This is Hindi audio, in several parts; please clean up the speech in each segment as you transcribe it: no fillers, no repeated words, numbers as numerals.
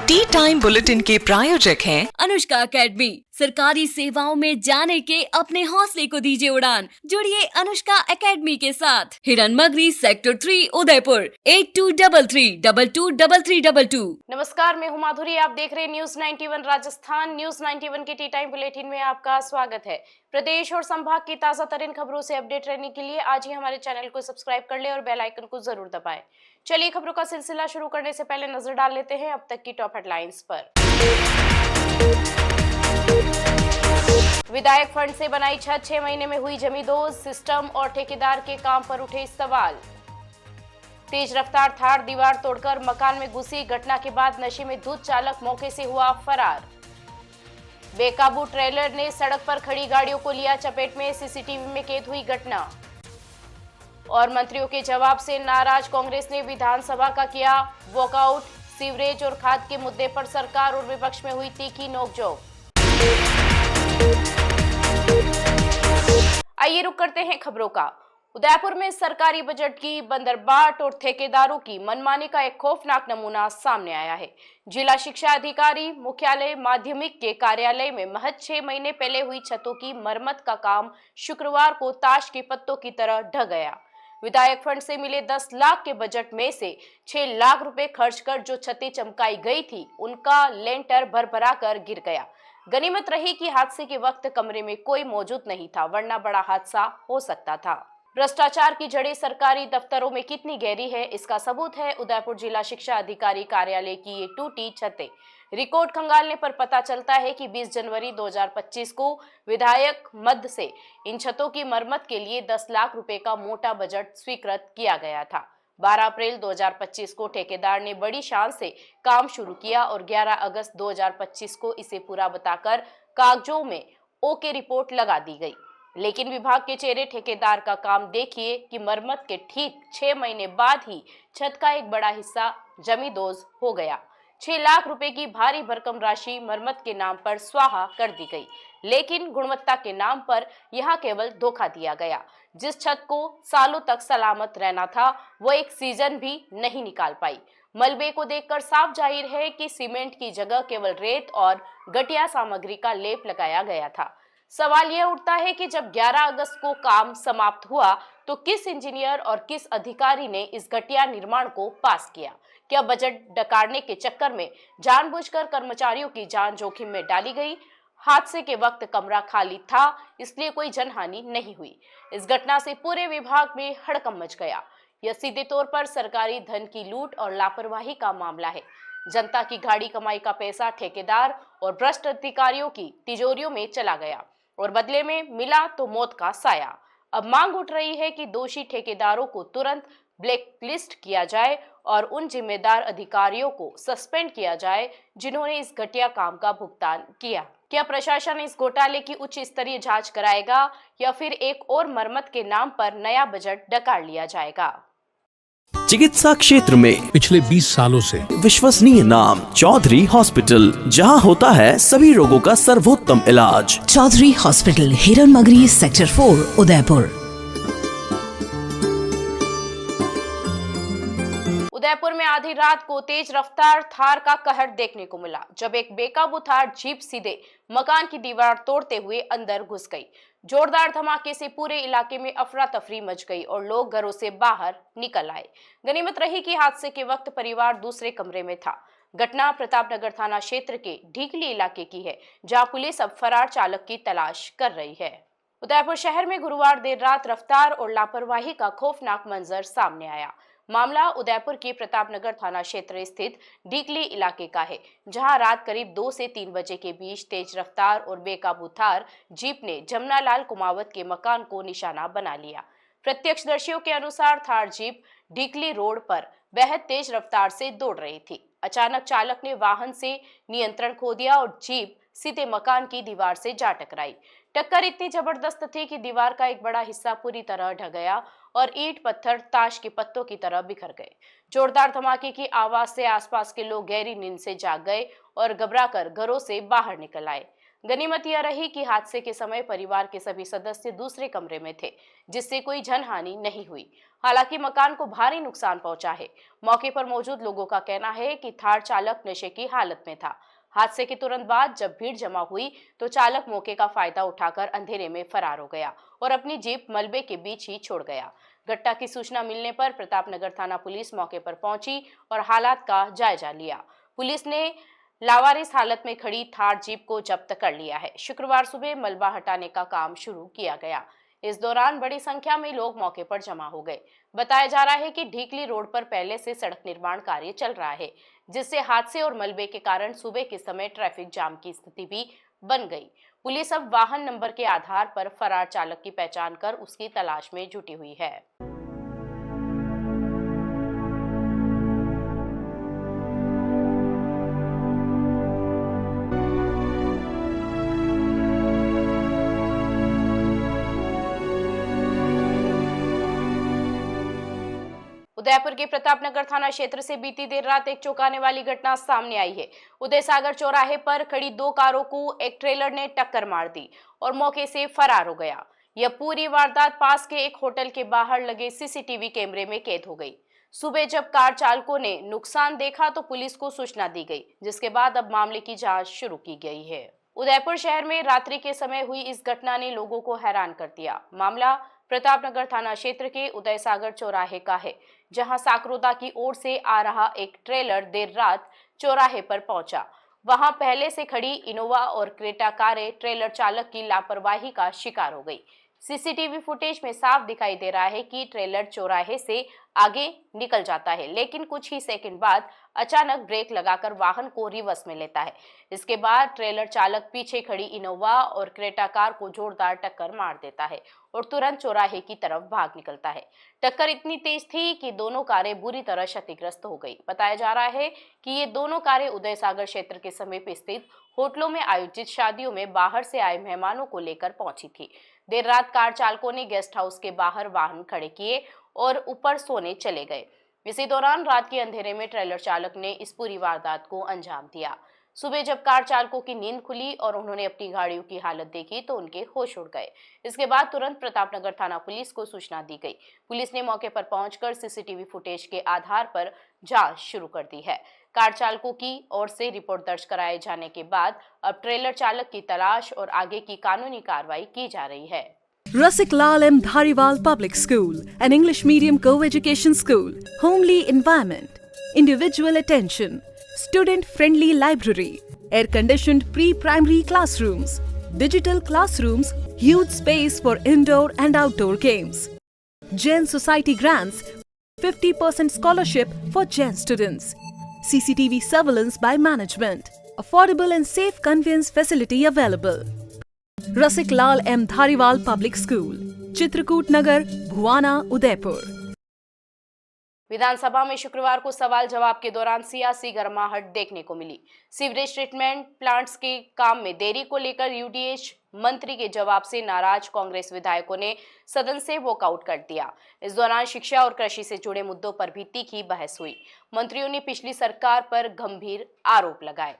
टी टाइम बुलेटिन के प्रायोजक हैं अनुष्का एकेडमी। सरकारी सेवाओं में जाने के अपने हौसले को दीजिए उड़ान। जुड़िए अनुष्का एकेडमी के साथ। हिरनमगरी सेक्टर 3 उदयपुर 8233223322। नमस्कार, मैं हूं माधुरी। आप देख रहे हैं न्यूज 91 राजस्थान। न्यूज 91 के टी टाइम बुलेटिन में आपका स्वागत है। प्रदेश और संभाग की ताजा तरीन खबरों से अपडेट रहने के लिए आज ही हमारे चैनल को सब्सक्राइब कर ले और बेल आइकन को जरूर दबाएं। चलिए खबरों का सिलसिला शुरू करने से पहले नजर डाल लेते हैं अब तक की टॉप हेडलाइंस पर। विधायक फंड से बनाई छत 6 महीने में हुई जमींदोज। सिस्टम और ठेकेदार के काम पर उठे सवाल। तेज रफ्तार थार दीवार तोड़कर मकान में घुसी। घटना के बाद नशे में धुत चालक मौके से हुआ फरार। बेकाबू ट्रेलर ने सड़क पर खड़ी गाड़ियों को लिया चपेट में। सीसीटीवी में कैद हुई घटना। और मंत्रियों के जवाब से नाराज कांग्रेस ने विधानसभा का किया वॉकआउट। सीवरेज और खाद के मुद्दे पर सरकार और विपक्ष में हुई तीखी नोकझोंक। आइए रुक करते हैं खबरों का। उदयपुर में सरकारी बजट की बंदरबाट और ठेकेदारों की मनमानी का एक खौफनाक नमूना सामने आया है। जिला शिक्षा अधिकारी मुख्यालय माध्यमिक के कार्यालय में महज 6 महीने पहले हुई छतों की मरम्मत का काम शुक्रवार को ताश के पत्तों की तरह ढह गया। विधायक फंड से मिले 10 लाख के बजट में से 6 लाख रुपए खर्च कर जो छतें चमकाई गई थी उनका लेंटर भरभरा कर गिर गया। गनीमत रही कि हादसे के वक्त कमरे में कोई मौजूद नहीं था, वरना बड़ा हादसा हो सकता था। भ्रष्टाचार की जड़ें सरकारी दफ्तरों में कितनी गहरी है, इसका सबूत है उदयपुर जिला शिक्षा अधिकारी कार्यालय की ये टूटी छतें। रिकॉर्ड खंगालने पर पता चलता है कि 20 जनवरी 2025 को विधायक मद से इन छतों की मरम्मत के लिए 10 लाख रुपए का मोटा बजट स्वीकृत किया गया था। 12 अप्रैल 2025 को ठेकेदार ने बड़ी शान से काम शुरू किया और 11 अगस्त 2025 को इसे पूरा बताकर कागजों में ओके रिपोर्ट लगा दी गई। लेकिन विभाग के चेहरे ठेकेदार का काम देखिए कि मरम्मत के ठीक 6 महीने बाद ही छत का एक बड़ा हिस्सा जमींदोज हो गया। 6 लाख रुपए की भारी भरकम राशि मरम्मत के नाम पर स्वाहा कर दी गई, लेकिन गुणवत्ता के नाम पर यहां केवल धोखा दिया गया। जिस छत को सालों तक सलामत रहना था वो एक सीजन भी नहीं निकाल पाई। मलबे को देखकर साफ जाहिर है कि सीमेंट की जगह केवल रेत और घटिया सामग्री का लेप लगाया गया था। सवाल यह उठता है कि जब 11 अगस्त को काम समाप्त हुआ तो किस इंजीनियर और किस अधिकारी ने इस घटिया निर्माण को पास किया? क्या बजट डकारने के चक्कर में जानबूझकर कर्मचारियों की जान जोखिम में डाली गई? हादसे के वक्त कमरा खाली था, इसलिए कोई जनहानि नहीं हुई। इस घटना से पूरे विभाग में हड़कंप मच गया। यह सीधे तौर पर सरकारी धन की लूट और लापरवाही का मामला है। जनता की गाड़ी कमाई का पैसा ठेकेदार और भ्रष्ट अधिकारियों की तिजोरियों में चला गया और बदले में मिला तो मौत का साया। अब मांग उठ रही है कि दोषी ठेकेदारों को तुरंत ब्लैकलिस्ट किया जाए और उन जिम्मेदार अधिकारियों को सस्पेंड किया जाए जिन्होंने इस घटिया काम का भुगतान किया। क्या प्रशासन इस घोटाले की उच्च स्तरीय जांच कराएगा या फिर एक और मरम्मत के नाम पर नया बजट डकार लिया जाएगा? चिकित्सा क्षेत्र में पिछले 20 सालों से विश्वसनीय नाम चौधरी हॉस्पिटल, जहां होता है सभी रोगों का सर्वोत्तम इलाज। Chaudhary hospital, Hiranmagri sector 4 Udaipur. उदयपुर में आधी रात को तेज रफ्तार थार का कहर देखने को मिला, जब एक बेकाबू थार जीप सीधे मकान की दीवार तोड़ते हुए अंदर घुस गई। जोरदार धमाके से पूरे इलाके में अफरा तफरी मच गई और लोग घरों से बाहर निकल आए। गनीमत रही कि हादसे के वक्त परिवार दूसरे कमरे में था। घटना प्रतापनगर थाना क्षेत्र के ढीकली इलाके की है, जहां पुलिस अब फरार चालक की तलाश कर रही है। उदयपुर शहर में गुरुवार देर रात रफ्तार और लापरवाही का खौफनाक मंजर सामने आया। मामला उदयपुर के प्रतापनगर थाना क्षेत्र स्थित ढीकली इलाके का है, जहां रात करीब 2 से 3 बजे के बीच तेज रफ्तार और बेकाबू थार जीप ने जमनालाल कुमावत के मकान को निशाना बना लिया। प्रत्यक्षदर्शियों के अनुसार थार जीप ढीकली रोड पर बेहद तेज रफ्तार से दौड़ रही थी। अचानक चालक ने वाहन से नियंत्रण खो दिया और जीप सीधे मकान की दीवार से जा टकराई। टक्कर इतनी जबरदस्त थी कि दीवार का एक बड़ा हिस्सा पूरी तरह ढह गया और ईंट पत्थर ताश के पत्तों की तरह बिखर गए। जोरदार धमाके की आवाज से आसपास के लोग गहरी नींद से जाग गए और घबराकर घरों से बाहर निकल आए। गनीमत यह रही कि हादसे के समय परिवार के सभी सदस्य दूसरे कमरे में थे, जिससे कोई जनहानि नहीं हुई। हालांकि मकान को भारी नुकसान पहुंचा है। मौके पर मौजूद लोगों का कहना है कि थार चालक नशे की हालत में था। हादसे के तुरंत बाद जब भीड़ जमा हुई तो चालक मौके का फायदा उठाकर अंधेरे में फरार हो गया और अपनी जीप मलबे के बीच ही छोड़ गया। घटना की सूचना मिलने पर प्रतापनगर थाना पुलिस मौके पर पहुंची और हालात का जायजा लिया। पुलिस ने लावारिस हालत में खड़ी थार जीप को जब्त कर लिया है। शुक्रवार सुबह मलबा हटाने का काम शुरू किया गया। इस दौरान बड़ी संख्या में लोग मौके पर जमा हो गए। बताया जा रहा है कि ढीकली रोड पर पहले से सड़क निर्माण कार्य चल रहा है, जिससे हादसे और मलबे के कारण सुबह के समय ट्रैफिक जाम की स्थिति भी बन गई। पुलिस अब वाहन नंबर के आधार पर फरार चालक की पहचान कर उसकी तलाश में जुटी हुई है। उदयपुर के प्रतापनगर थाना क्षेत्र से बीती देर रात एक चौंकाने वाली घटना सामने आई है। उदय सागर चौराहे पर खड़ी दो कारों को एक ट्रेलर ने टक्कर मार दी और मौके से फरार हो गया। यह पूरी वारदात पास के एक होटल के बाहर लगे सीसीटीवी कैमरे में कैद हो गई। सुबह जब कार चालकों ने नुकसान देखा तो पुलिस को सूचना दी गई, जिसके बाद अब मामले की जांच शुरू की गई है। उदयपुर शहर में रात्रि के समय हुई इस घटना ने लोगों को हैरान कर दिया। मामला प्रतापनगर थाना क्षेत्र के उदय सागर चौराहे का है, जहां साकरोदा की ओर से आ रहा एक ट्रेलर देर रात चौराहे पर पहुंचा। वहां पहले से खड़ी इनोवा और क्रेटा कारें ट्रेलर चालक की लापरवाही का शिकार हो गई। सीसीटीवी फुटेज में साफ दिखाई दे रहा है कि ट्रेलर चौराहे से आगे निकल जाता है, लेकिन कुछ ही सेकंड बाद अचानक ब्रेक लगाकर वाहन को रिवर्स में लेता है। इसके बाद ट्रेलर चालक पीछे खड़ी इनोवा और क्रेटा कार को जोरदार टक्कर मार देता है और तुरंत चौराहे की तरफ भाग निकलता है। टक्कर इतनी तेज थी कि दोनों कारें बुरी तरह क्षतिग्रस्त हो गई। बताया जा रहा है कि ये दोनों कारें उदय सागर क्षेत्र के समीप स्थित होटलों में आयोजित शादियों में बाहर से आए मेहमानों को लेकर पहुंची थी। देर रात कार चालकों ने गेस्ट हाउस के बाहर वाहन खड़े किए और ऊपर सोने चले गए। इसी दौरान रात के अंधेरे में ट्रेलर चालक ने इस पूरी वारदात को अंजाम दिया। सुबह जब कार चालकों की नींद खुली और उन्होंने अपनी गाड़ियों की हालत देखी तो उनके होश उड़ गए। इसके बाद तुरंत प्रतापनगर थाना पुलिस को सूचना दी गई। पुलिस ने मौके पर पहुंचकर सीसीटीवी फुटेज के आधार पर जांच शुरू कर दी है। कार चालकों की ओर से रिपोर्ट दर्ज कराए जाने के बाद अब ट्रेलर चालक की तलाश और आगे की कानूनी कार्रवाई की जा रही है। Rasik Lal M. Dhariwal Public School, an English medium co-education school, homely environment, individual attention, student-friendly library, air-conditioned pre-primary classrooms, digital classrooms, huge space for indoor and outdoor games. Jain Society grants 50% scholarship for Jain students. CCTV surveillance by management. Affordable and safe conveyance facility available. Rasik Lal M Dhariwal public school, Chitrakoot Nagar, Bhuwana, Udaipur. विधानसभा में शुक्रवार को सवाल जवाब के दौरान सियासी गर्माहट देखने को मिली। सीवरेज ट्रीटमेंट प्लांट्स के काम में देरी को लेकर यूडीएच मंत्री के जवाब से नाराज कांग्रेस विधायकों ने सदन से वॉकआउट कर दिया। इस दौरान शिक्षा और कृषि से जुड़े मुद्दों पर भी तीखी बहस हुई। मंत्रियों ने पिछली सरकार पर गंभीर आरोप लगाए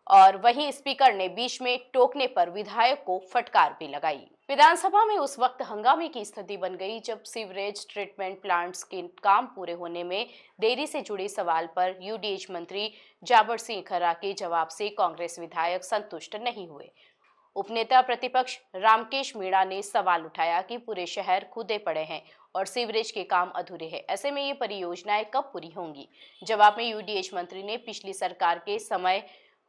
और वहीं स्पीकर ने बीच में टोकने पर विधायक को फटकार भी लगाई। विधानसभा में उस वक्त हंगामे की स्थिति बन गई जब सीवरेज ट्रीटमेंट प्लांट्स के काम पूरे होने में देरी से जुड़े सवाल पर यूडीएच मंत्री जाबर सिंह खर्रा के जवाब से कांग्रेस विधायक संतुष्ट नहीं हुए। उपनेता प्रतिपक्ष रामकेश मीणा ने सवाल उठाया कि पूरे शहर खुदे पड़े हैं और सीवरेज के काम अधूरे हैं, ऐसे में ये परियोजनाएं कब पूरी होंगी। जवाब में यूडीएच मंत्री ने पिछली सरकार के समय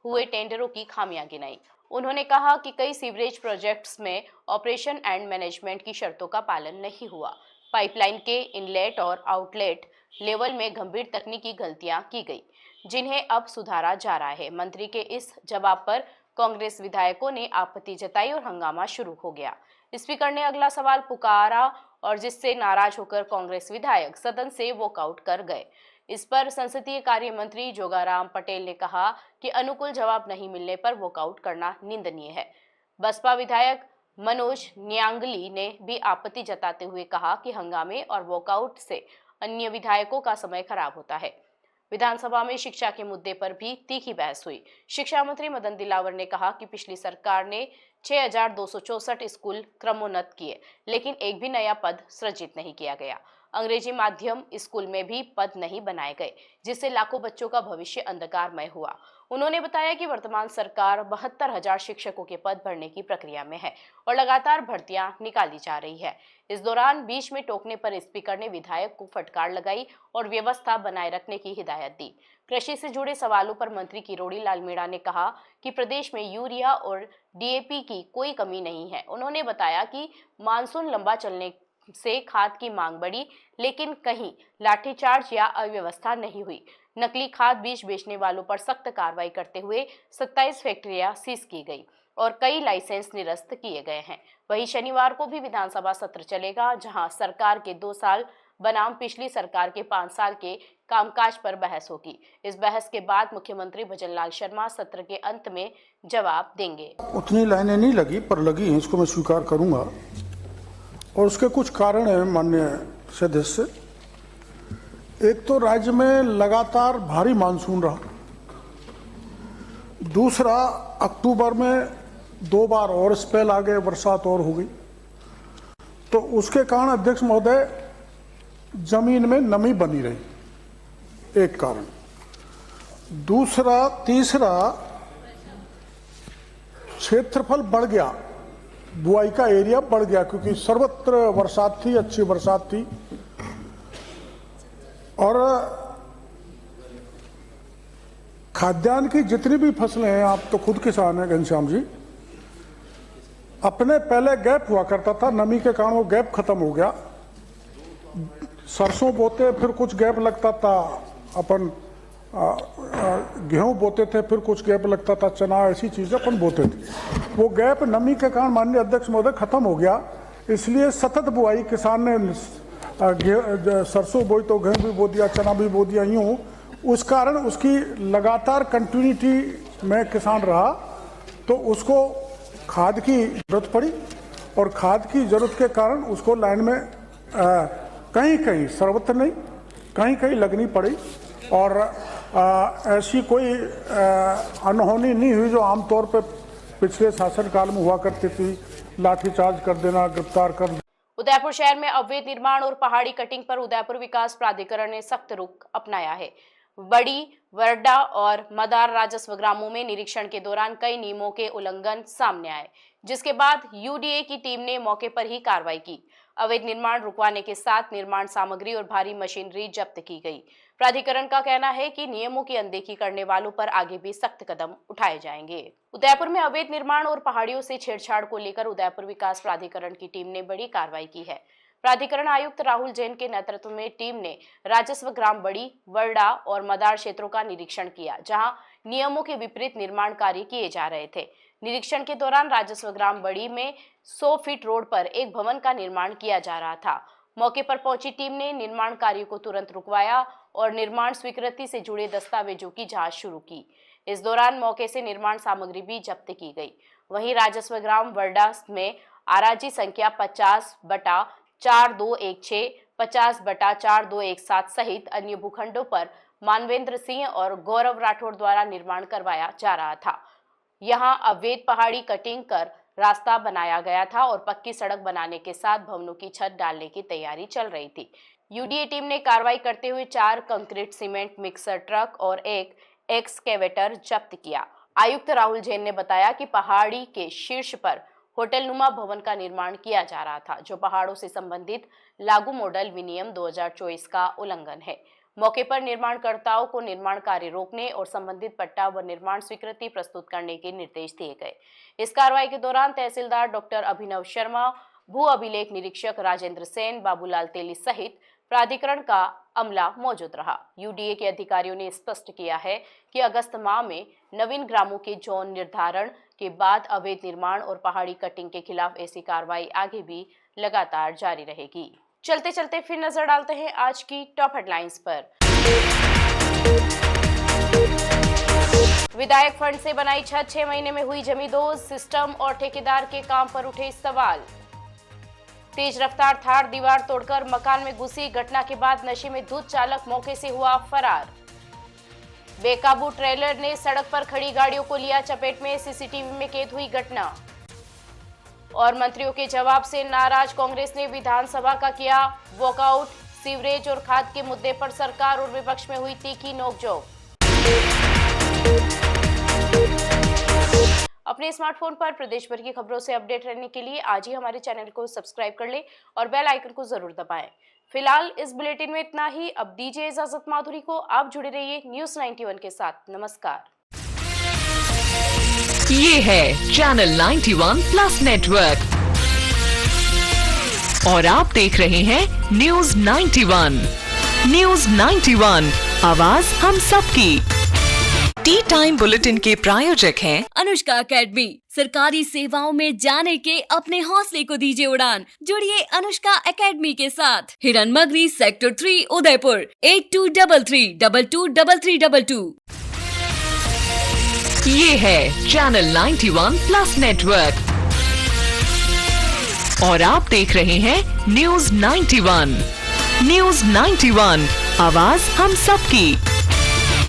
हुए टेंडरों की खामियां गिनाई। उन्होंने कहा कि कई सीवरेज प्रोजेक्ट्स में ऑपरेशन एंड मैनेजमेंट की शर्तों का पालन नहीं हुआ। पाइपलाइन के इनलेट और आउटलेट लेवल में गंभीर तकनीकी गलतियां की गई, जिन्हें अब सुधारा जा रहा है। मंत्री के इस जवाब पर कांग्रेस विधायकों ने आपत्ति जताई और हंगामा शुरू हो गया। स्पीकर ने अगला सवाल पुकारा और जिससे नाराज होकर कांग्रेस विधायक सदन से वॉकआउट कर गए। इस पर संसदीय कार्य मंत्री जोगाराम पटेल ने कहा कि अनुकूल जवाब नहीं मिलने पर वॉकआउट करना निंदनीय है। बसपा विधायक मनोज न्यांगली ने भी आपत्ति जताते हुए कहा कि हंगामे और वॉकआउट से अन्य विधायकों का समय खराब होता है। विधानसभा में शिक्षा के मुद्दे पर भी तीखी बहस हुई। शिक्षा मंत्री मदन दिलावर ने कहा कि पिछली सरकार ने 6,264 स्कूल क्रमोन्नत किए, लेकिन एक भी नया पद सृजित नहीं किया गया। अंग्रेजी माध्यम स्कूल में भी पद नहीं बनाए गए, जिससे लाखों बच्चों का भविष्य अंधकारमय हुआ। उन्होंने बताया कि वर्तमान सरकार 72,000 शिक्षकों के पद भरने की प्रक्रिया में है और लगातार भर्तियां निकाली जा रही है। इस दौरान बीच में टोकने पर स्पीकर ने विधायक को फटकार लगाई और व्यवस्था बनाए रखने की हिदायत दी। कृषि से जुड़े सवालों पर मंत्री किरोड़ी लाल मीणा ने कहा कि प्रदेश में यूरिया और DAP की कोई कमी नहीं है। उन्होंने बताया कि मानसून लंबा चलने से खाद की मांग बढ़ी, लेकिन कहीं लाठीचार्ज या अव्यवस्था नहीं हुई। नकली खाद बीज बेचने वालों पर सख्त कार्रवाई करते हुए 27 फैक्ट्रियां सीज की गई और कई लाइसेंस निरस्त किए गए हैं। वहीं शनिवार को भी विधानसभा सत्र चलेगा, जहां सरकार के 2 साल बनाम पिछली सरकार के 5 साल के कामकाज पर बहस होगी। इस बहस के बाद मुख्यमंत्री भजनलाल शर्मा सत्र के अंत में जवाब देंगे। उतनी लाइनें नहीं लगी, पर लगी हैं, इसको मैं स्वीकार करूंगा और उसके कुछ कारण हैं माननीय सदस्य। एक तो राज्य में लगातार भारी मानसून रहा, दूसरा अक्टूबर में 2 बार और स्पेल आ गए, बरसात और हो गई, तो उसके कारण अध्यक्ष महोदय जमीन में नमी बनी रही, एक कारण। तीसरा क्षेत्रफल बढ़ गया, बुआई का एरिया बढ़ गया, क्योंकि सर्वत्र बरसात थी, अच्छी बरसात थी। और खाद्यान्न की जितनी भी फसलें हैं, आप तो खुद किसान हैं घनश्याम जी, अपने पहले गैप हुआ करता था, नमी के कारण वो गैप खत्म हो गया। सरसों बोते फिर कुछ गैप लगता था, अपन गेहूं बोते थे फिर कुछ गैप लगता था, चना ऐसी चीजें अपन बोते थे। वो गैप नमी के कारण माननीय अध्यक्ष महोदय खत्म हो गया, इसलिए सतत बुआई, किसान ने सरसों बोई तो गेहूं भी बो दिया, चना भी बो दिया, यूं उस कारण उसकी लगातार कंटिन्यूटी में किसान रहा, तो उसको खाद की जरूरत पड़ी और खाद की जरूरत के कारण उसको लाइन में कहीं कहीं, सर्वत्र नहीं, कहीं कहीं लगनी पड़ी। और ऐसी कोई अनहोनी नहीं हुई जो आमतौर पर पिछले शासनकाल में हुआ करती थी, लाठीचार्ज कर देना, गिरफ्तार कर देना। उदयपुर शहर में अवैध निर्माण और पहाड़ी कटिंग पर उदयपुर विकास प्राधिकरण ने सख्त रुख अपनाया है। बड़ी, वरडा और मदार राजस्व ग्रामों में निरीक्षण के दौरान कई नियमों के उल्लंघन सामने आए, जिसके बाद UDA की टीम ने मौके पर ही कार्रवाई की। अवैध निर्माण रुकवाने के साथ निर्माण सामग्री और भारी मशीनरी जब्त की गई। प्राधिकरण का कहना है कि नियमों की अनदेखी करने वालों पर आगे भी सख्त कदम उठाए जाएंगे। उदयपुर में अवैध निर्माण और पहाड़ियों से छेड़छाड़ को लेकर उदयपुर विकास प्राधिकरण की टीम ने बड़ी कार्रवाई की है। प्राधिकरण आयुक्त राहुल जैन के नेतृत्व में टीम ने राजस्व ग्राम बड़ी, वरडा और मदार क्षेत्रों का निरीक्षण किया, जहां नियमों के विपरीत निर्माण कार्य किए जा रहे थे। निरीक्षण के दौरान राजस्व ग्राम बड़ी में 100 फीट रोड पर एक भवन का निर्माण किया जा रहा था। मौके पर पहुंची टीम ने निर्माण कार्य को तुरंत रुकवाया और निर्माण स्वीकृति से जुड़े दस्तावेजों की जांच शुरू की। इस दौरान मौके से निर्माण सामग्री भी जब्त की गई। वहीं राजस्व ग्राम वरडा में आराजी संख्या 50/4216, 50/4217 सहित अन्य भूखंडों पर मानवेंद्र सिंह और गौरव राठौड़ द्वारा निर्माण करवाया जा रहा था। यहां अवैध पहाड़ी कटिंग कर रास्ता बनाया गया था और पक्की सड़क बनाने के साथ भवनों की छत डालने की तैयारी चल रही थी। UDA टीम ने कार्रवाई करते हुए 4 कंक्रीट सीमेंट मिक्सर ट्रक और एक एक्सकेवेटर जब्त किया। आयुक्त राहुल जैन ने बताया कि पहाड़ी के शीर्ष पर होटल नुमा भवन का निर्माण किया जा रहा था, जो पहाड़ों से संबंधित लागू मॉडल विनियम 2024 का उल्लंघन है। मौके पर निर्माणकर्ताओं को निर्माण कार्य रोकने और संबंधित पट्टा व निर्माण स्वीकृति प्रस्तुत करने के निर्देश दिए गए। इस कार्रवाई के दौरान तहसीलदार डॉक्टर अभिनव शर्मा, भू अभिलेख निरीक्षक राजेंद्र सेन, बाबूलाल तेली सहित प्राधिकरण का अमला मौजूद रहा। UDA के अधिकारियों ने स्पष्ट किया है कि अगस्त माह में नवीन ग्रामों के जोन निर्धारण के बाद अवैध निर्माण और पहाड़ी कटिंग के खिलाफ ऐसी कार्रवाई आगे भी लगातार जारी रहेगी। चलते चलते फिर नजर डालते हैं आज की टॉप हेडलाइंस पर। विधायक फंड से बनाई छत 6 महीने में हुई जमींदोज, सिस्टम और ठेकेदार के काम पर उठे सवाल। तेज रफ्तार थार दीवार तोड़कर मकान में घुसी, घटना के बाद नशे में धुत चालक मौके से हुआ फरार। बेकाबू ट्रेलर ने सड़क पर खड़ी गाड़ियों को लिया चपेट में, सीसीटीवी में कैद हुई घटना। और मंत्रियों के जवाब से नाराज कांग्रेस ने विधानसभा का किया वॉकआउट, सीवरेज और खाद के मुद्दे पर सरकार और विपक्ष में हुई तीखी नोकझोंक। अपने स्मार्टफोन पर प्रदेश भर की खबरों से अपडेट रहने के लिए आज ही हमारे चैनल को सब्सक्राइब कर लें और बेल आइकन को जरूर दबाएं। फिलहाल इस बुलेटिन में इतना ही। अब दीजिए इजाजत माधुरी को। आप जुड़े रहिए न्यूज़ 91 के साथ। नमस्कार। ये है चैनल 91 प्लस नेटवर्क और आप देख रहे हैं न्यूज़ 91। न्यूज़ 91, आवाज हम सबकी। टी टाइम बुलेटिन के प्रायोजक हैं अनुष्का एकेडमी। सरकारी सेवाओं में जाने के अपने हौसले को दीजिए उड़ान। जुड़िए अनुष्का एकेडमी के साथ। हिरन मगरी सेक्टर 3 उदयपुर 8233223322। ये है चैनल 91 प्लस नेटवर्क और आप देख रहे हैं न्यूज़ 91। न्यूज़ 91, आवाज हम सबकी।